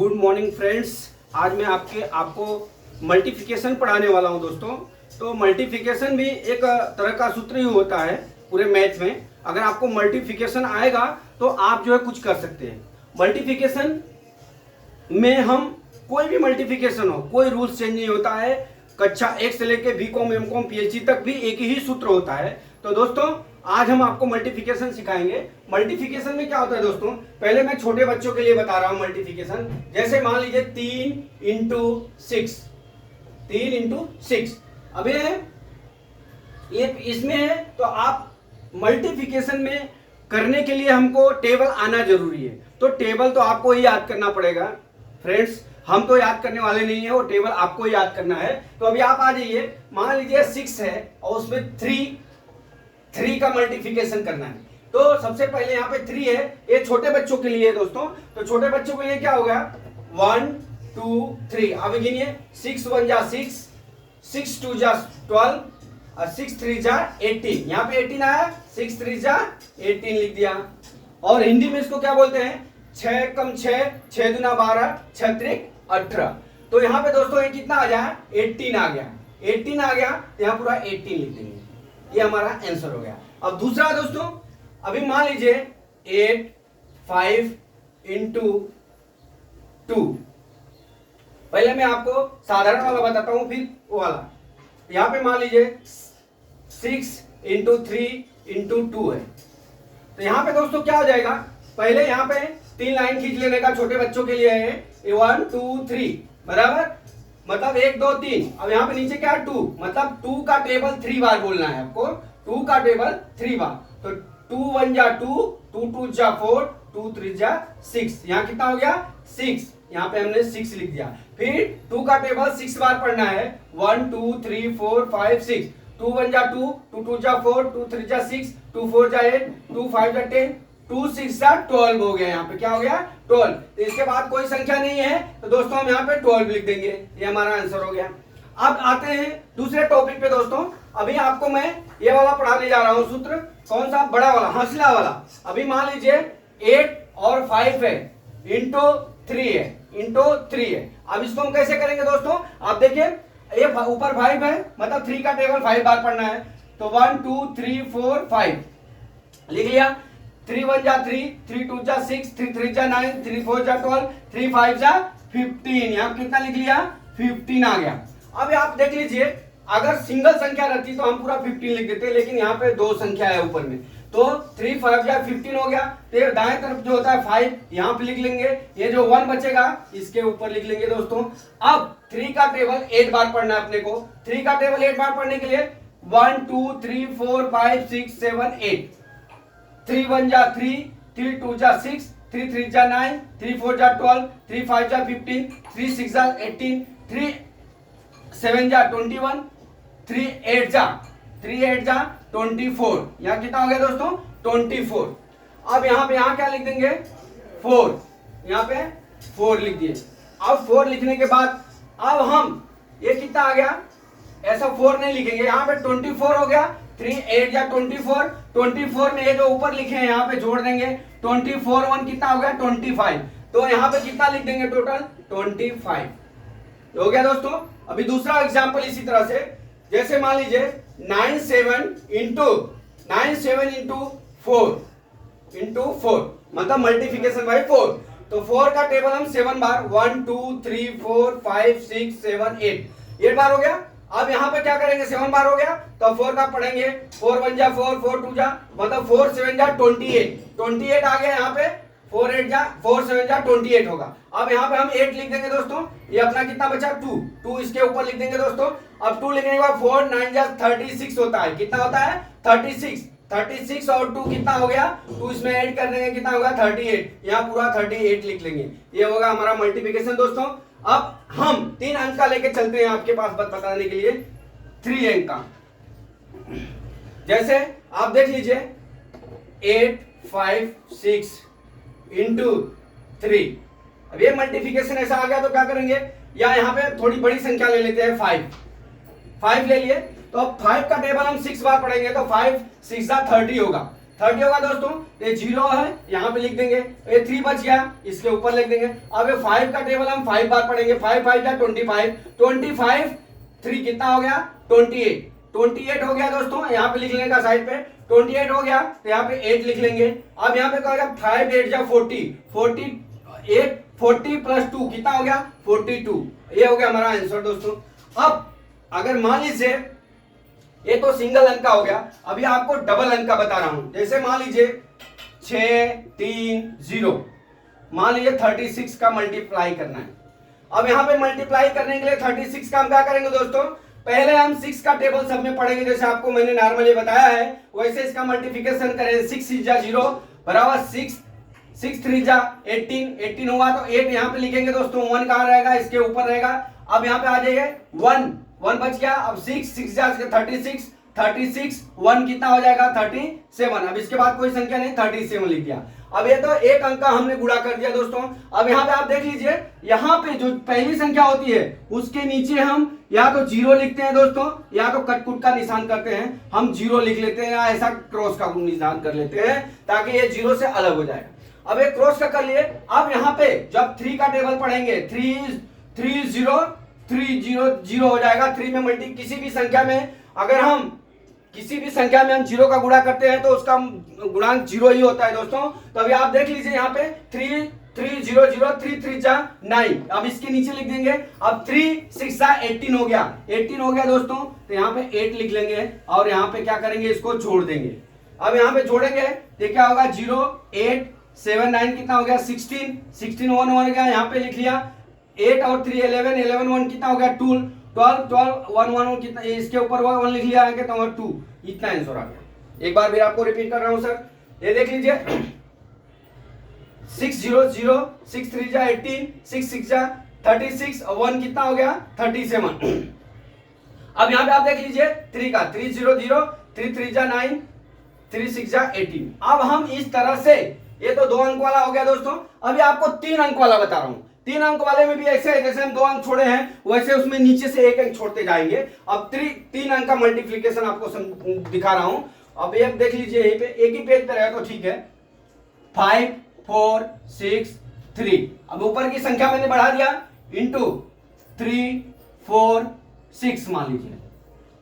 Good morning friends. आज मैं आपको मल्टीप्लिकेशन पढ़ाने वाला हूं दोस्तों। तो मल्टीप्लिकेशन भी एक तरह का सूत्र ही होता है पूरे मैथ में। अगर आपको मल्टीप्लिकेशन आएगा तो आप जो है कुछ कर सकते हैं। मल्टीप्लिकेशन में हम कोई भी मल्टीप्लिकेशन हो, कोई रूल्स चेंज नहीं होता है। कक्षा 1 से लेके बीकॉम एमकॉम पीएचडी तक भी एक ही सूत्र होता है। तो दोस्तों आज हम आपको मल्टीप्लिकेशन सिखाएंगे। मल्टीप्लिकेशन में क्या होता है दोस्तों, पहले मैं छोटे बच्चों के लिए बता रहा हूं मल्टीप्लिकेशन। जैसे मान लीजिए 3 इंटू 6। अब ये इसमें है तो आप मल्टीप्लिकेशन में करने के लिए हमको टेबल आना जरूरी है। तो टेबल तो आपको ही याद करना पड़ेगा फ्रेंड्स, हम तो याद करने वाले नहीं है, वो टेबल आपको याद करना है। तो अभी आप आ जाइए, मान लीजिए 6 है और उसमें 3 का मल्टीप्लिकेशन करना है। तो सबसे पहले यहाँ पे 3 है, ये छोटे बच्चों के लिए है दोस्तों। तो छोटे बच्चों के लिए क्या होगा, 1 2 3। अब गिनिए, 6 1 जा 6, 6 2 जा 12 और 6 3 जा 18। यहाँ पे 18 आया, 6 3 जा 18 लिख दिया। और हिंदी में इसको क्या बोलते हैं, 6 कम 6, 6 दूना 12, 6 त्रिक 18। तो यहाँ पे दोस्तों ये कितना आ जाए, 18 आ गया। 18 आ गया तो यहाँ पूरा 18 लिख देंगे, ये हमारा आंसर हो गया। अब दूसरा दोस्तों, अभी मान लीजिए 8 5 इंटू 2। पहले मैं आपको साधारण वाला बताता हूं, फिर वो वाला। यहां पे मान लीजिए 6 इंटू 3 इंटू 2 है। तो यहां पे दोस्तों क्या हो जाएगा, पहले यहां पे 3 लाइन खींच लेने का, छोटे बच्चों के लिए है 1 2 3 बराबर, मतलब 1 2 3। अब यहाँ पे नीचे क्या है 2, मतलब 2 का टेबल 3 बार बोलना है आपको। 2 का टेबल 3 बार। तो 2 1 जा 2, 2 2 जा 4, 2 3 जा 6। यहाँ कितना हो गया 6, यहाँ पे हमने 6 लिख दिया। फिर 2 का टेबल 6 बार पढ़ना है, 1 2 3 4 5 6। 2 1 जा 2, 2 2 जा 4, 2 3 जा 6, 2 4 जा 8, 2 5 जा 10, 2 6 जा 12 हो गया। यहाँ पे क्या हो गया 12। तो इसके बाद कोई संख्या नहीं है तो दोस्तों हम यहाँ पे 12 लिख देंगे, ये हमारा आंसर हो गया। अब आते हैं दूसरे टॉपिक पे दोस्तों। अभी आपको मैं ये वाला पढ़ाने जा रहा हूँ सूत्र, कौन सा, बड़ा वाला, हंसला वाला। अभी मान लीजिए 8 और 5 है इंटू 3 है, इंटू 3 है। अब इसको हम कैसे करेंगे दोस्तों, आप देखिए, ये ऊपर 5 है, मतलब 3 का टेबल 5 बार पढ़ना है। तो 1 2 3 4 5 लिख लिया। 3 1 जा 3, 3 2 जा 6, 3 3 जा 9, 3 4 जा 12, 3 5 जा 15। यहाँ कितना लिख लिया 15 आ गया। अब आप देख लीजिए, अगर सिंगल संख्या रहती तो हम पूरा 15 लिख देते, लेकिन यहाँ पे 2 संख्या है ऊपर में, तो 3 5 जा 15 हो गया। तो दाएं तरफ जो होता है 5 यहाँ पे लिख लेंगे, ये जो 1 बचेगा इसके ऊपर लिख लेंगे दोस्तों। अब 3 का टेबल 8 बार पढ़ना है अपने को। 3 का टेबल 8 बार पढ़ने के लिए 1 2 3 4 5 6 7 8। 3 1 जा 3, 3 2 जा 6, 3 3 जा 9, 3 4 जा 12, 3 5 जा 15, 3 6 जा 18, 3 7 जा 21, 3 8 जा 24। यहाँ कितना हो गया दोस्तों 24। अब यहाँ क्या लिख देंगे 4, यहाँ पे 4 लिख दिए। अब 4 लिखने के बाद अब हम ये कितना आ गया, ऐसा 4 नहीं लिखेंगे, यहाँ पे 24 हो गया। 3 8 या 24 में ये जो ऊपर लिखे हैं यहाँ पे जोड़ देंगे। 24 1 कितना हो गया 25। तो यहाँ पे कितना लिख देंगे टोटल 25 हो गया दोस्तों। अभी दूसरा एग्जांपल इसी तरह से, जैसे मान लीजिए 9 7 इंटू 4 मतलब मल्टीप्लिकेशन बाय 4। तो 4 का टेबल हम 7 बार, 1 2 3 4 5 6 7 8 बार हो गया। अब यहाँ पे क्या करेंगे, 7 बार हो गया तो 4 का पढ़ेंगे, 4 1 जा 4, 4 2 जा, मतलब 4 7 जा 28 आ गया। यहाँ पे 4 7 जा 28 होगा। अब यहाँ पे हम 8 लिख देंगे दोस्तों। ये अपना कितना बचा 2 इसके ऊपर लिख देंगे दोस्तों। अब 2 लिखने के बाद 4 9 जा 36 होता है, कितना होता है 36 और 2 कितना हो गया, 2 इसमें ऐड कर देंगे, कितना होगा 38। यहाँ पूरा 38 लिख लेंगे, ये होगा हमारा मल्टीप्लिकेशन दोस्तों। अब हम 3 अंक का लेके चलते हैं आपके पास बताने के लिए, 3 अंक का। जैसे आप देख लीजिए 8 5 6 इंटू 3। अब ये मल्टीप्लिकेशन ऐसा आ गया तो क्या करेंगे, या यहाँ पे थोड़ी बड़ी संख्या ले लेते हैं, 5 ले लिए। तो अब 5 का टेबल हम 6 बार पढ़ेंगे तो 5 6 जा 30 होगा। 30 होगा दोस्तों, ये 0 है यहाँ पे लिख देंगे, ये 3 बच गया इसके ऊपर लिख देंगे। अब ये 5 का टेबल हम 5 बार पढ़ेंगे, 5 5 जा 25, 25 3 कितना हो गया 28, 28 हो गया दोस्तों, यहाँ पे लिख लेने का साइड पे 28 हो गया, तो यहाँ पे 8 लिख लेंगे। अब यहाँ पे कहेगा 5 8 जा 40, 40 प्लस 2 कितना हो गया 42, ये हो गया हमारा आंसर दोस्तों। अब अगर मान लीजिए ये तो सिंगल अंक का हो गया, अभी आपको डबल अंक का बता रहा हूं। जैसे मान लीजिए 6 3 0, मान लीजिए 36 का मल्टीप्लाई करना है। अब यहां पे मल्टीप्लाई करने के लिए 36 का हम क्या करेंगे दोस्तों, पहले हम 6 का टेबल सब में पढ़ेंगे, जैसे आपको मैंने नॉर्मली बताया है वैसे इसका मल्टीप्लिकेशन करें। 6 6 जा 0 बराबर 6 6 3 जा 18, 18 हुआ तो 8 यहाँ पे लिखेंगे दोस्तों, 1 कहाँ रहेगा इसके ऊपर रहेगा। अब यहाँ पे आ जाइए 1 बच गया। अब 6 6 जा 36, 36 1 कितना हो जाएगा 37। अब इसके बाद कोई संख्या नहीं, 37 लिख दिया। अब ये तो एक अंक का हमने गुणा कर दिया दोस्तों। अब यहाँ पे आप देख लीजिए, यहाँ पे जो पहली संख्या होती है उसके नीचे हम या तो 0 लिखते हैं दोस्तों, या तो कटकुट का निशान करते हैं, हम 0 लिख लेते हैं या ऐसा क्रॉस का निशान कर लेते हैं ताकि ये 0 से अलग हो जाएगा। अब एक क्रॉस का कर लिए। अब यहाँ पे जब 3 का टेबल पढ़ेंगे 3 0 3 0 0 हो जाएगा। 3 में मल्टी किसी भी संख्या में अगर हम किसी भी संख्या में हम 0 का गुणा करते हैं तो उसका गुणांक 0 ही होता है दोस्तों। तो अभी आप देख लीजिए यहाँ पे 3 3 0 0 3 3 जा 9, अब इसके नीचे लिख देंगे। अब 3 6 जा 18 हो गया, 18 हो गया दोस्तों, तो यहाँ पे 8 लिख लेंगे और यहाँ पे क्या करेंगे इसको जोड़ देंगे। अब यहाँ पे जोड़ेंगे तो क्या होगा 0 8 7 9 कितना हो गया 16 16 1 1 गया, यहाँ पे लिख लिया 8 और 3 11 11 1 कितना हो गया 12 12 12 1 1 कितना, इसके ऊपर 1 लिख लिया है तो 2, इतना आंसर आ गया। एक बार फिर आपको रिपीट कर रहा हूं सर, ये देख लीजिए 6 0 0 6 3 जा 18 6 6 जा 36 और 1 कितना हो गया 37। अब यहाँ पे आप देख लीजिए 3 का 3 0 0 3 3 जा 9 3 6 जा 18। अब हम इस तरह से, ये तो 2 अंक वाला हो गया दोस्तों, अभी आपको 3 अंक वाला बता रहा हूं। 3 अंक वाले में भी ऐसे है, जैसे हम 2 अंक छोड़े हैं वैसे उसमें नीचे से 1 अंक छोड़ते जाएंगे। अब 3 अंक का मल्टीप्लिकेशन आपको दिखा रहा हूं। अब ये देख लीजिए यहीं पे एक ही पेज पे रहे तो ठीक है, 5 4 6 3, अब ऊपर की संख्या मैंने बढ़ा दिया इंटू 3 4 6 मान लीजिए,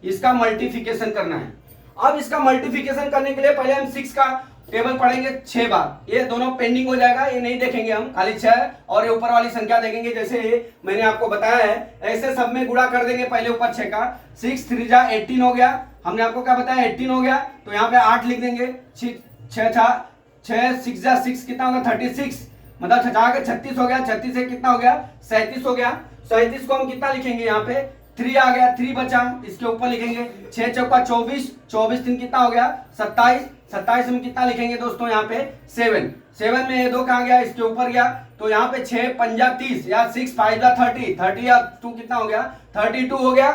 इसका मल्टीप्लिकेशन करना है। अब इसका मल्टीप्लिकेशन करने के लिए पहले हम 6 का टेबल पढ़ेंगे 6 बार, ये दोनों पेंडिंग हो जाएगा, ये नहीं देखेंगे हम, खाली 6 और ये ऊपर वाली संख्या देखेंगे जैसे मैंने आपको बताया है। ऐसे सब में गुणा कर देंगे पहले ऊपर 6 का, 6 3 जा 18 हो गया, हमने आपको क्या बताया 18 हो गया, तो यहाँ पे 8 लिख देंगे। 6 6 जा 6 कितना होगा 36, मतलब 6 के 36 हो गया, 36 से कितना हो गया 37 हो गया। 37 को हम कितना लिखेंगे, यहाँ पे 3 आ गया, 3 बचा, इसके ऊपर लिखेंगे 6 चौका 24, 24 दिन कितना हो गया 27, 27 में कितना लिखेंगे दोस्तों यहाँ पे 7, 7 में ये 2 कहाँ गया इसके ऊपर गया, तो यहाँ पे 6 पंजा 30 या 6 5 जा 30, 30 या 2 कितना हो गया 32 हो गया।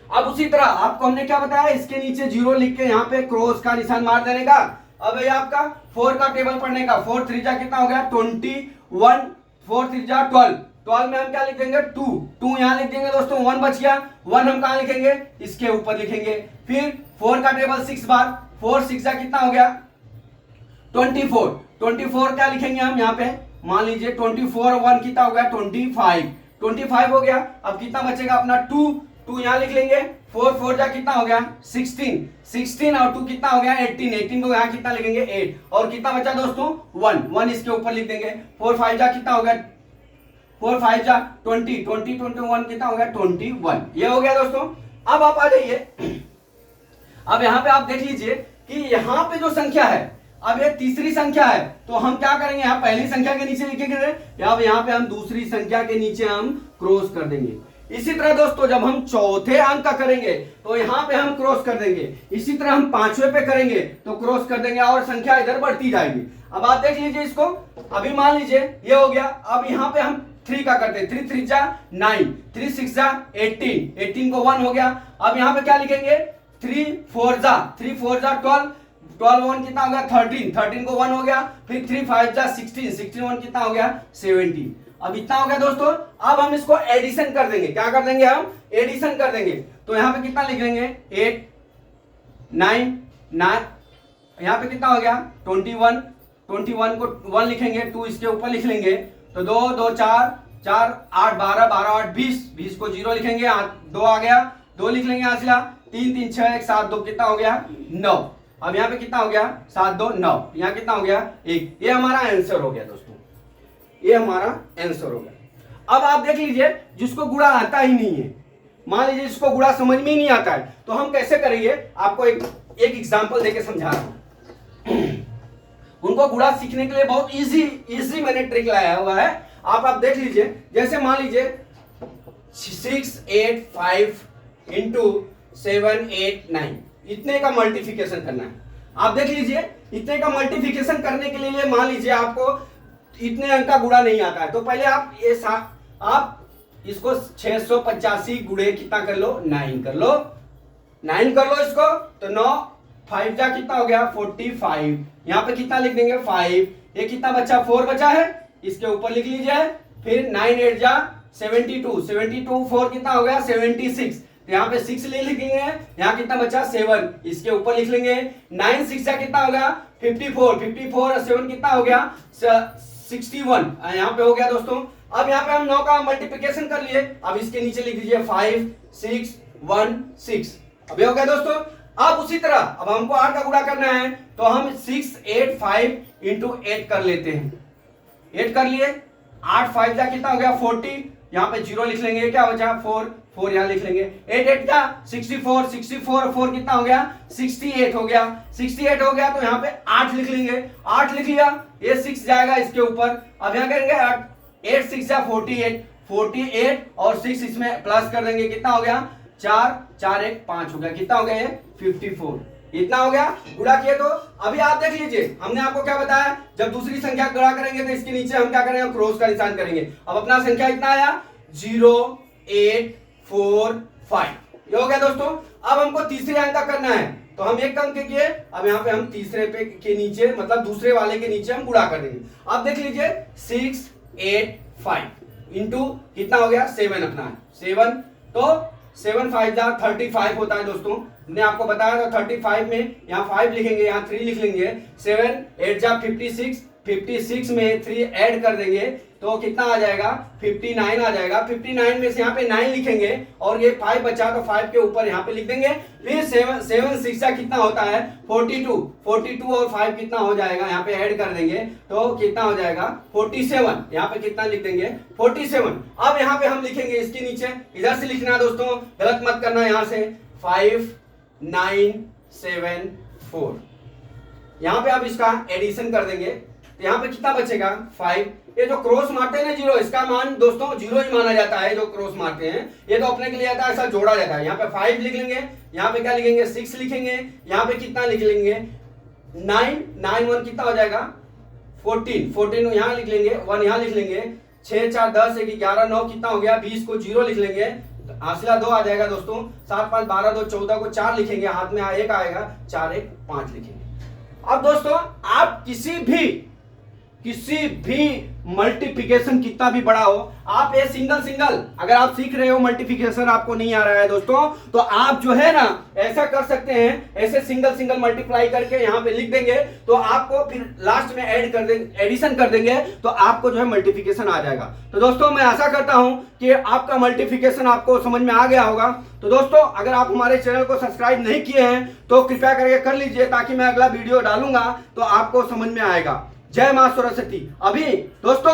अब उसी तरह आपको हमने क्या बताया, इसके नीचे 0 लिख के यहाँ पे क्रॉस का निशान मार देने का। अब ये आपका 4 का टेबल पढ़ने का, 4 3 जा कितना हो गया 21, 4 3 जा 12, 12 में हम क्या लिख देंगे 2 यहाँ लिख देंगे दोस्तों, 1 बच गया, 1 हम कहाँ लिखेंगे इसके ऊपर लिखेंगे। फिर 4 का टेबल 6 बार, 4 6 जा कितना हो गया 24, 24 क्या लिखेंगे हम यहाँ पे, मान लीजिए 24 और 1 कितना हो गया 25 हो गया। अब कितना बचेगा अपना 2 यहाँ लिख लेंगे, 4 4 जा कितना हो गया 16 और 2 कितना हो गया 18 को यहाँ कितना लिखेंगे 8, और कितना बचा दोस्तों 1 इसके ऊपर लिख देंगे। 4 5 जा कितना हो गया 4 5 जा 20 21 कितना हो गया 21, ये हो गया दोस्तों। अब आप आ जाइए, अब यहाँ पे आप देख लीजिए कि यहाँ पे जो संख्या है, अब ये तीसरी संख्या है, तो हम क्या करेंगे यहाँ पहली संख्या के नीचे लिखेंगे, अब यहाँ पे हम दूसरी संख्या के नीचे हम क्रॉस कर देंगे। इसी तरह दोस्तों जब हम चौथे अंक का करेंगे तो यहाँ पे हम क्रॉस कर देंगे, इसी तरह हम 5वें पे करेंगे तो क्रॉस कर देंगे और संख्या इधर बढ़ती जाएगी। अब आप देख लीजिए इसको, अभी मान लीजिए ये हो गया। अब यहाँ पे हम 3 का करते हैं, 3 3 जा 9, 3 6 जा 18 को 1 हो गया। अब यहाँ पे क्या लिखेंगे 3 4 जा 12, 1 कितना हो गया 13 को 1 हो गया। फिर 3 5 जा 16 1 कितना हो गया 17। अब इतना हो गया दोस्तों। अब हम इसको एडिशन कर देंगे, क्या कर देंगे हम एडिशन कर देंगे, तो यहाँ पे कितना लिख देंगे 8 9 9 यहाँ पे कितना हो गया 21, 21 को 1 लिखेंगे, 2 इसके ऊपर लिख लेंगे, तो 2 2 4 4 8 12 12 8 20, 20 को 0 लिखेंगे, 2 आ गया, 2 लिख लेंगे यहाँ से 3 3 6 1 7 2 कितना हो गया 9। अब यहाँ पे कितना हो गया 7 2 9, यहाँ कितना हो गया 1। ये हमारा आंसर हो गया दोस्तों, ये हमारा आंसर हो गया। अब आप देख लीजिए जिसको गुणा आता ही नहीं है, मान लीजिए जिसको गुणा समझ में ही नहीं आता है, तो हम कैसे करेंगे, आपको एक एग्जांपल देके समझा रहा हूं। उनको गुणा सीखने के लिए बहुत इजी मैंने ट्रिक लाया हुआ है, आप देख लीजिए। जैसे मान लीजिए 6 8 5 इंटू 7 8 9, इतने का मल्टीप्लिकेशन करना है। आप देख लीजिए इतने का मल्टीप्लिकेशन करने के लिए मान लीजिए आपको इतने अंक का गुणा नहीं आता है, तो पहले आप इसको 685 गुणे कितना कर लो 9 कर लो, 9 कर लो इसको, तो 9 5 जा कितना हो गया 45, यहाँ पे कितना लिख देंगे 5, ये कितना बचा 4 बचा है, इसके ऊपर लिख लीजिए, फिर 9 8 जा 72, 72 4 कितना हो गया 76, तो यहाँ पे 6 ले लिखेंगे, यहाँ कितना बचा 7, इसके ऊपर लिख लेंगे, 9 6 जा कितना हो गया 54, 54 और 7 कितना हो गया 61, यहाँ पे हो गया दोस्तों। अब यहाँ पे हम 9 का मल्टीप्लिकेशन कर लिए, अब इसके नीचे लिख दीजिए 5 6 1 6, अब ये हो गया दोस्तों। अब उसी तरह अब हमको 8 का गुणा करना है, तो हम 6 8 5 इंटू 8 कर लेते हैं, 8 कर लिए, 8 5 जा कितना हो गया 40, यहाँ पे 0 लिख लेंगे, क्या बचा 4 4 यहाँ लिख लेंगे, 8 8 का 64, 64 और 4 कितना हो गया 68 हो गया, 68 हो गया, तो यहाँ पे 8 लिख लेंगे, 8 लिख लिया, ये 6 जाएगा इसके ऊपर, अब यहाँ करेंगे 8 6 जा 48, 48 और 6 इसमें प्लस कर देंगे, कितना हो गया 4 4 1 5 हो गया, कितना हो गया ये 54, इतना हो गया गुणा किए। तो अभी आप देख लीजिए हमने आपको क्या बताया, जब दूसरी संख्या गुणा करेंगे तो इसके नीचे हम क्या करेंगे क्रॉस का निशान करेंगे। अब अपना संख्या इतना आया 0 8 4 5, ये हो गया दोस्तों। अब हमको तीसरे अंक का करना है, तो हम एक अंक किए, अब यहाँ पे हम तीसरे पे के नीचे मतलब दूसरे वाले के नीचे हम गुणा कर देंगे। अब देख लीजिए 6 8 5 इंटू कितना हो गया 7, अपना है 7, तो 7 5 जा 35 होता है दोस्तों, मैंने आपको बताया था 35 में यहाँ 5 लिखेंगे, यहाँ 3 लिख लेंगे, 7 8 जा 56, 56 में 3 ऐड कर देंगे तो कितना आ जाएगा 59 आ जाएगा, 59 में से यहाँ पे 9 लिखेंगे और ये 5 बचा तो 5 के ऊपर यहाँ पे लिख देंगे, फिर 7 6 जा कितना होता है 42, 42 और 5 कितना हो जाएगा यहाँ पे ऐड कर देंगे तो कितना हो जाएगा 47, यहाँ पे कितना लिख देंगे 47। अब यहाँ पे हम लिखेंगे इसके नीचे, इधर से लिखना है दोस्तों, गलत मत करना, यहाँ से 5 9 7 4, यहाँ पे आप इसका एडिशन कर देंगे, तो यहाँ पे कितना बचेगा 5, ये जो क्रॉस मारते हैं ना 0, इसका मान दोस्तों 0 ही माना जाता है, जो क्रॉस मारते हैं ये तो अपने के लिए आता है, ऐसा जोड़ा जाता है। यहाँ पे 5 लिख लेंगे, यहाँ पे क्या लिखेंगे 6 लिखेंगे, यहाँ पे कितना लिख लेंगे 9 9 1 कितना हो जाएगा 14, 14 यहाँ लिख लेंगे, 1 यहाँ लिख लेंगे, 6 4 10 1 11 9 कितना हो गया 20 को 0 लिख लेंगे, हासिला 2 आ जाएगा दोस्तों, 7 5 12 2 14 को 4 लिखेंगे, हाथ में 1 आएगा, 4 1 5 लिखेंगे। अब दोस्तों आप किसी भी मल्टीप्लिकेशन कितना भी बड़ा हो, आप ये सिंगल अगर आप सीख रहे हो मल्टीप्लिकेशन आपको नहीं आ रहा है दोस्तों, तो आप जो है ना ऐसा कर सकते हैं, ऐसे सिंगल मल्टीप्लाई करके यहाँ पे लिख देंगे, तो आपको फिर लास्ट में ऐड कर देंगे, एडिशन कर देंगे, तो आपको जो है मल्टीप्लिकेशन आ जाएगा। तो दोस्तों मैं आशा करता हूं कि आपका मल्टीप्लिकेशन आपको समझ में आ गया होगा। तो दोस्तों अगर आप हमारे चैनल को सब्सक्राइब नहीं किए हैं तो कृपया करके कर लीजिए, ताकि मैं अगला वीडियो डालूंगा तो आपको समझ में आएगा। जय मां सरस्वती। अभी दोस्तों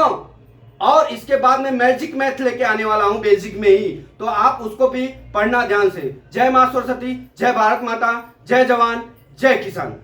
और इसके बाद में मैजिक मैथ लेके आने वाला हूं बेसिक में ही, तो आप उसको भी पढ़ना ध्यान से। जय मां सरस्वती, जय भारत माता, जय जवान, जय किसान।